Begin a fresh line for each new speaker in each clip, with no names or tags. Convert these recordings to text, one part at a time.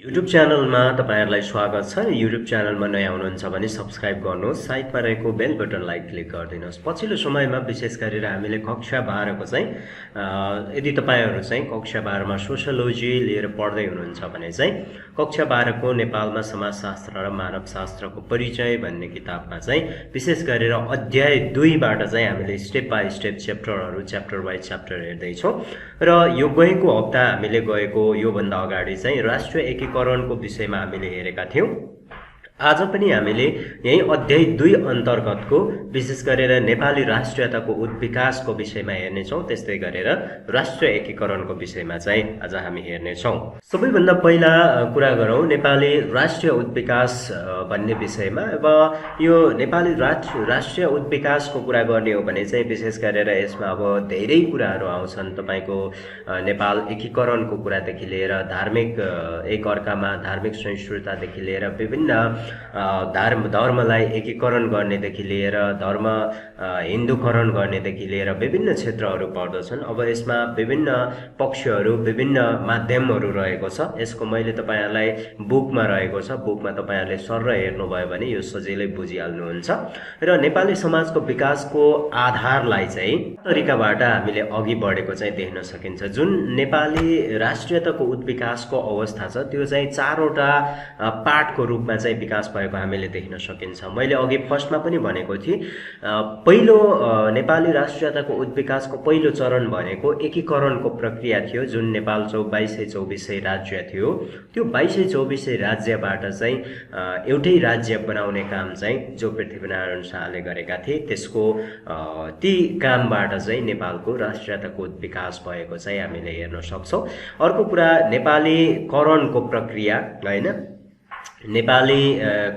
YouTube च्यानलमा तपाईहरुलाई स्वागत छ। युट्युब च्यानलमा नयाँ हुनुहुन्छ भने सब्स्क्राइब गर्नुहोस्, साइडमा रहेको बेल बटनलाई क्लिक गरिदिनुहोस्। पछिल्लो समयमा विशेष गरेर हामीले कक्षा 12 को चाहिँ यदि तपाईहरु चाहिँ कक्षा 12 मा सोशियोलोजी लिएर पढ्दै हुनुहुन्छ भने चाहिँ कक्षा 12 को नेपालमा समाजशास्त्र र मानवशास्त्रको परिचय भन्ने किताबमा चाहिँ विशेष गरेर अध्याय 2 बाट चाहिँ हामीले step by step chapter by chapter हेर्दै छौं र यो गएको हप्ता हामीले गएको यो भन्दा अगाडि चाहिँ राष्ट्रिय एकीकरणको विषयमा हामीले हेरेका थियौं। आज पनि हामीले यही अध्याय 2 अन्तर्गतको विशेष गरेर नेपाली राष्ट्रियताको उत्विकासको विषयमा हेर्ने छौं। त्यस्तै गरेर राष्ट्रिय एकीकरणको विषयमा चाहिँ आज हामी हेर्ने छौं। सबैभन्दा पहिला कुरा गरौं नेपाली राष्ट्रिय उत्विकास भन्ने विषयमा। अब यो नेपाली राष्ट्रिय उत्विकासको कुरा गर्ने हो भने चाहिँ विशेष गरेर यसमा अब धेरै कुराहरू आउँछन्। तपाईको नेपाल एकीकरणको कुरादेखि लिएर धार्मिक एक अर्कामा धार्मिक सहिष्णुतादेखि लिएर विभिन्न धर्मलाई एकीकरण गर्नेदेखि लिएर धर्म हिन्दूकरण गर्नेदेखि लिएर विभिन्न क्षेत्रहरू पर्दछन्। अब यसमा विभिन्न पक्षहरू विभिन्न माध्यमहरू रहेको छ। यसको मैले तपाईहरुलाई बुकमा रहेको छ, बुकमा तपाईहरुले सर्र हेर्नुभयो भने यो सजिलै बुझिहाल्नुहुन्छ। र नेपाली समाजको विकासको आधारलाई चाहिँ तरिकाबाट हामीले अघि बढेको चाहिँ देख्न सकिन्छ। जुन नेपाली राष्ट्रियताको उत्विकासको अवस्था छ त्यो चाहिँ चारवटा पार्टको रूपमा चाहिँ विकास भएको हामीले देख्न सकिन्छ। मैले अघि फर्स्टमा पनि भनेको थिए पहिलो नेपाली राष्ट्रियताको उत्विकासको पहिलो चरण भनेको एकीकरणको प्रक्रिया थियो। जुन नेपाल 2224 राज्य थियो त्यो 2224 राज्यबाट चाहिँ एउटै राज्य बनाउने काम चाहिँ जो पृथ्वीनारायण शाहले गरेका थिए त्यसको ती कामबाट चाहिँ नेपालको राष्ट्रियताको उत्विकास भएको चाहिँ हामीले हेर्न सक्छौं। अर्को कुरा नेपाली करणको प्रक्रिया हैन, नेपाली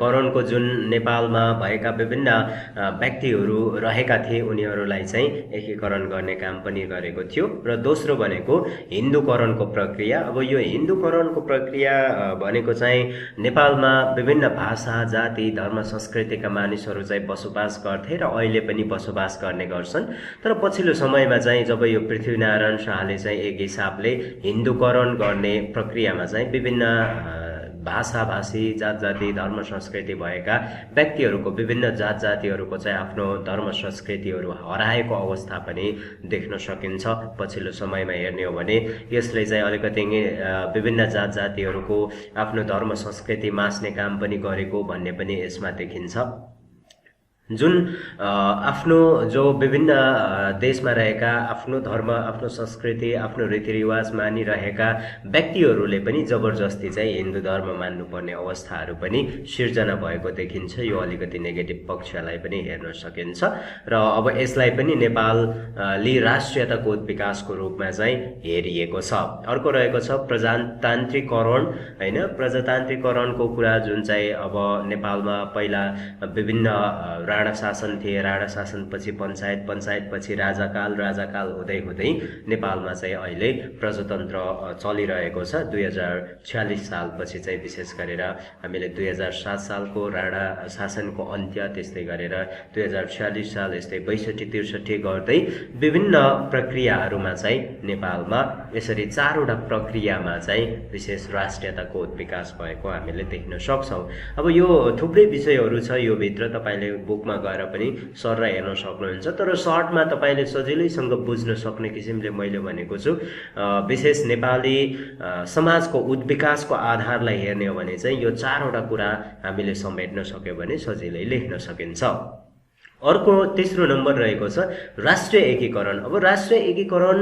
करणको जुन नेपालमा भएका विभिन्न व्यक्तिहरू रहेका थिए उनीहरूलाई चाहिँ एकीकरण गर्ने काम पनि गरेको थियो। र दोस्रो भनेको हिन्दूकरणको प्रक्रिया। अब यो हिन्दूकरणको प्रक्रिया भनेको चाहिँ नेपालमा विभिन्न भाषा जाति धर्म संस्कृतिका मानिसहरू चाहिँ बसोबास गर्थे र अहिले पनि बसोबास गर्ने गर्छन्। तर पछिल्लो समयमा चाहिँ जब यो पृथ्वीनारायण शाहले चाहिँ एक हिसाबले हिन्दूकरण गर्ने प्रक्रियामा चाहिँ विभिन्न भाषा भाषी जात जाति धर्म संस्कृति भएका व्यक्तिहरूको विभिन्न जात जातिहरूको चाहिँ आफ्नो धर्म संस्कृतिहरू हराएको अवस्था पनि देख्न सकिन्छ। पछिल्लो समयमा हेर्ने हो भने यसले चाहिँ अलिकति विभिन्न जात जातिहरूको आफ्नो धर्म संस्कृति मास्ने काम पनि गरेको भन्ने पनि यसमा देखिन्छ। जुन आफ्नो जो विभिन्न देशमा रहेका आफ्नो धर्म आफ्नो संस्कृति आफ्नो रीतिरिवाज मानिरहेका व्यक्तिहरूले पनि जबरजस्ती चाहिँ हिन्दू धर्म मान्नुपर्ने अवस्थाहरू पनि सिर्जना भएको देखिन्छ। यो अलिकति नेगेटिभ पक्षलाई पनि हेर्न सकिन्छ र अब यसलाई पनि नेपाली राष्ट्रियताको उत्विकासको रूपमा चाहिँ हेरिएको छ। अर्को रहेको छ प्रजातान्त्रिकरण हैन। प्रजातान्त्रिकरणको कुरा जुन चाहिँ अब नेपालमा पहिला विभिन्न राणा शासन थिए, राणा शासनपछि पञ्चायत, पञ्चायतपछि राजाकाल, राजाकाल हुँदै हुँदै नेपालमा चाहिँ अहिले प्रजातन्त्र चलिरहेको छ। 2046 सालपछि चाहिँ विशेष गरेर हामीले 2007 सालको राणा शासनको अन्त्य त्यस्तै गरेर 2046 साल यस्तै 62-63 गर्दै विभिन्न प्रक्रियाहरूमा चाहिँ नेपालमा यसरी चारवटा प्रक्रियामा चाहिँ विशेष राष्ट्रियताको उत्विकास भएको हामीले देख्न सक्छौं। अब यो थुप्रै विषयहरू छ, यो भित्र तपाईले बुकमा गएर पनि सर्र हेर्न सक्नुहुन्छ। तर सर्टमा तपाईले सजिलैसँग बुझ्न सक्ने किसिमले मैले भनेको छु विशेष नेपाली समाजको उत्विकासको आधारलाई हेर्ने हो भने चाहिँ यो चारवटा कुरा हामीले समेट्न सक्यो भने सजिलै लेख्न सकिन्छ। अर्को तेस्रो नम्बर रहेको छ राष्ट्रिय एकीकरण। अब राष्ट्रिय एकीकरण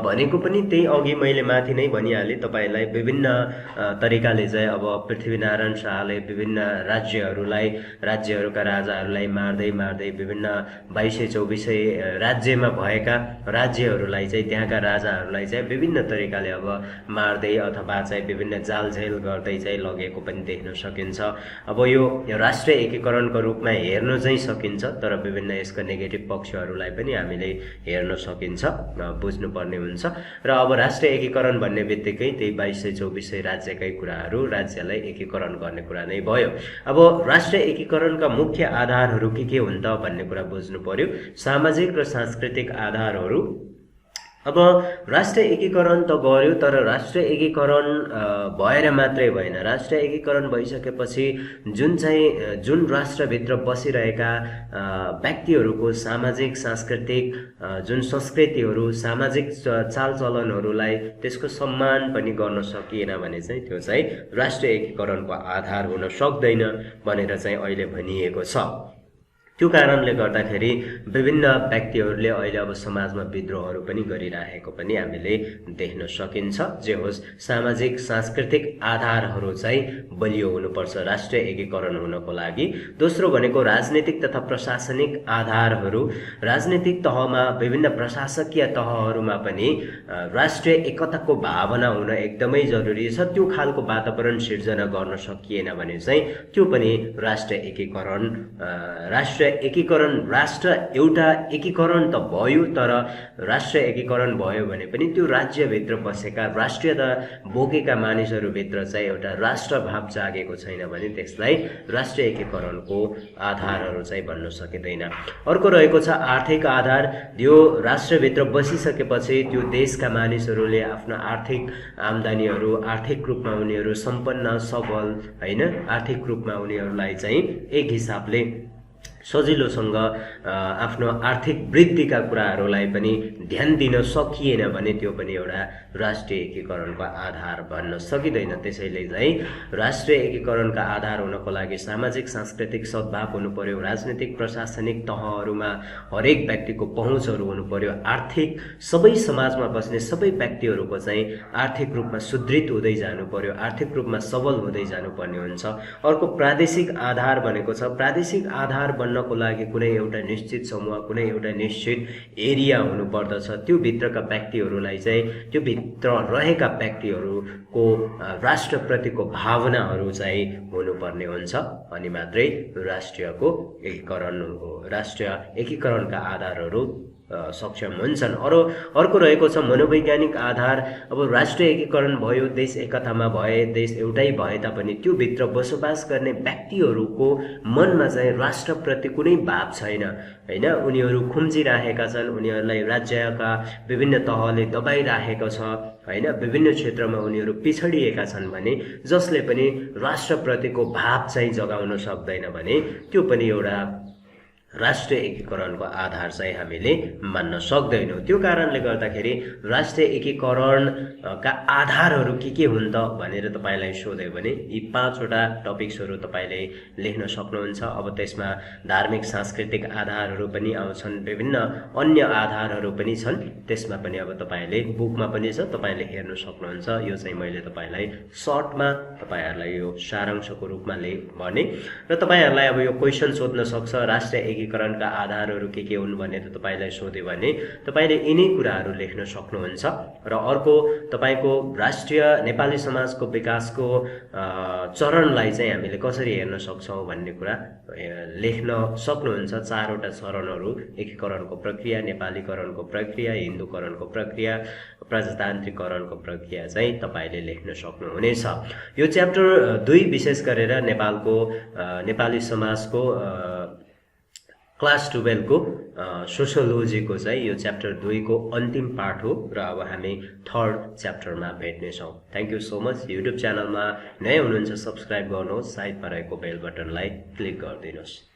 भनेको पनि त्यही अघि मैले माथि नै भनिहाले तपाईलाई विभिन्न तरिकाले चाहिँ अब पृथ्वीनारायण शाहले विभिन्न राज्यहरूका राजाहरूलाई मार्दै मार्दै विभिन्न 2224 राज्यमा भएका राज्यहरूलाई चाहिँ त्यहाँका राजाहरूलाई चाहिँ विभिन्न तरिकाले अब मार्दै अथवा चाहिँ विभिन्न जालझेल गर्दै चाहिँ लगेको पनि देख्न सकिन्छ। अब यो राष्ट्रिय एकीकरणको रूपमा हेर्न चाहिँ सकिन्छ तर विभिन्न यसका नेगेटिभ पक्षहरूलाई पनि हामीले हेर्न सकिन्छ, बुझ्नुपर्ने हुन्छ। र अब राष्ट्रिय एकीकरण भन्ने बित्तिकै त्यही 2224 राज्यकै कुराहरू राज्यलाई एकीकरण गर्ने कुरा नै भयो। अब राष्ट्रिय एकीकरणका मुख्य आधारहरू के हुन् त भन्ने कुरा बुझ्नु पर्यो। सामाजिक र सांस्कृतिक आधारहरू अब राष्ट्र एकीकरण त गर्यो, तर राष्ट्र एकीकरण भएर मात्रै भएन। राष्ट्र एकीकरण भइसकेपछि जुन राष्ट्रभित्र बसिरहेका व्यक्तिहरूको सामाजिक सांस्कृतिक जुन संस्कृतिहरू, सामाजिक चालचलनहरूलाई त्यसको सम्मान पनि गर्न सकिएन भने चाहिँ त्यो चाहिँ राष्ट्र एकीकरणको आधार हुन सक्दैन भनेर चाहिँ अहिले भनिएको छ। त्यो कारणले गर्दाखेरि विभिन्न व्यक्तिहरूले अहिले अब समाजमा विद्रोहहरू पनि गरिरहेको पनि हामीले देख्न सकिन्छ। जे होस्, सामाजिक सांस्कृतिक आधारहरू चाहिँ बलियो हुनुपर्छ राष्ट्रिय एकीकरण हुनको लागि। दोस्रो भनेको राजनीतिक तथा प्रशासनिक आधारहरू। राजनीतिक तहमा, विभिन्न प्रशासकीय तहहरूमा पनि राष्ट्रिय एकताको भावना हुन एकदमै जरुरी छ। त्यो खालको वातावरण सिर्जना गर्न सकिएन भने चाहिँ त्यो पनि राष्ट्र एउटा एकीकरण त भयो, तर राष्ट्र एकीकरण भयो भने पनि त्यो राज्यभित्र बसेका, राष्ट्रियता बोकेका मानिसहरूभित्र चाहिँ एउटा राष्ट्रभाव जागेको छैन भने त्यसलाई राष्ट्र एकीकरणको आधारहरू चाहिँ भन्न सकिँदैन। अर्को रहेको छ आर्थिक आधार। यो राष्ट्रभित्र बसिसकेपछि त्यो देशका मानिसहरूले आफ्ना आर्थिक आम्दानीहरू, आर्थिक रूपमा उनीहरू सम्पन्न, सबल, होइन, आर्थिक रूपमा उनीहरूलाई चाहिँ एक हिसाबले सजिलोसँग आफ्नो आर्थिक वृद्धिका कुराहरूलाई पनि ध्यान दिन सकिएन भने त्यो पनि एउटा राष्ट्रिय एकीकरणको आधार भन्न सकिँदैन। त्यसैले चाहिँ राष्ट्रिय एकीकरणका आधार हुनको लागि सामाजिक सांस्कृतिक सद्भाव हुनु पर्यो, राजनीतिक प्रशासनिक तहहरूमा हरेक व्यक्तिको पहुँचहरू हुनु पर्यो, आर्थिक सबै समाजमा बस्ने सबै व्यक्तिहरूको चाहिँ आर्थिक रूपमा सुदृढ हुँदै जानु पर्यो, आर्थिक रूपमा सबल हुँदै जानुपर्ने हुन्छ। अर्को प्रादेशिक आधार भनेको छ। प्रादेशिक आधार को लागि कुनै एउटा निश्चित समूह, कुनै एउटा निश्चित एरिया हुनुपर्दछ। त्यो भित्रका व्यक्तिहरूलाई चाहिँ, त्यो भित्र रहेका व्यक्तिहरूको राष्ट्रप्रतिको भावनाहरू चाहिँ हुनुपर्ने हुन्छ, अनि मात्रै राष्ट्रिय एकीकरणका आधारहरू सक्षम हुन्छन्। अर्को रहेको छ मनोवैज्ञानिक आधार। अब राष्ट्रिय एकीकरण भयो, देश एकतामा भए, देश एउटै भए तापनि त्यो भित्र बसोबास गर्ने व्यक्तिहरूको मनमा चाहिँ राष्ट्रप्रति कुनै भाव छैन, होइन। उनीहरू खुम्चिराखेका छन्, उनीहरूलाई राज्यका विभिन्न तहले दबाइराखेको छ, होइन। विभिन्न क्षेत्रमा उनीहरू पिछडिएका छन् भने जसले पनि राष्ट्रप्रतिको भाव चाहिँ जगाउन सक्दैन भने त्यो पनि एउटा राष्ट्रिय एकीकरणको आधार चाहिँ हामीले मान्न सक्दैनौँ। त्यो कारणले गर्दाखेरि राष्ट्रिय एकीकरणका आधारहरू के हुन् त भनेर तपाईँलाई सोध्यो भने यी 5वटा टपिक्सहरू तपाईँले लेख्न सक्नुहुन्छ। अब त्यसमा धार्मिक सांस्कृतिक आधारहरू पनि आउँछन्, विभिन्न अन्य आधारहरू पनि छन्। त्यसमा पनि अब तपाईँले बुकमा पनि छ, तपाईँले हेर्न सक्नुहुन्छ। यो चाहिँ मैले तपाईँलाई सर्टमा तपाईँहरूलाई यो सारांशको रूपमा भने र तपाईँहरूलाई अब यो क्वेसन सोध्न सक्छ राष्ट्रिय एकीकरणका आधारहरू के हुन् भनेर तपाईँलाई सोध्यो भने तपाईँले यिनै कुराहरू लेख्न सक्नुहुन्छ। र अर्को तपाईँको राष्ट्रिय नेपाली समाजको विकासको चरणलाई चाहिँ हामीले कसरी हेर्न सक्छौँ भन्ने कुरा लेख्न सक्नुहुन्छ। 4वटा चरणहरू: एकीकरणको प्रक्रिया, नेपालीकरणको प्रक्रिया, हिन्दूकरणको प्रक्रिया, प्रजातान्त्रिकरणको प्रक्रिया चाहिँ तपाईँले लेख्न सक्नुहुनेछ। यो च्याप्टर 2 विशेष गरेर नेपाली समाजको क्लास 12 को सोसियोलोजीको चाहिँ यो च्याप्टर 2 को अन्तिम पार्ट हो र अब हामी 3rd च्याप्टरमा भेट्नेछौँ। Thank you so much. YouTube च्यानलमा नयाँ हुनुहुन्छ सब्सक्राइब गर्नुहोस्, साइडमा रहेको बेल बटनलाई क्लिक गरिदिनुहोस्।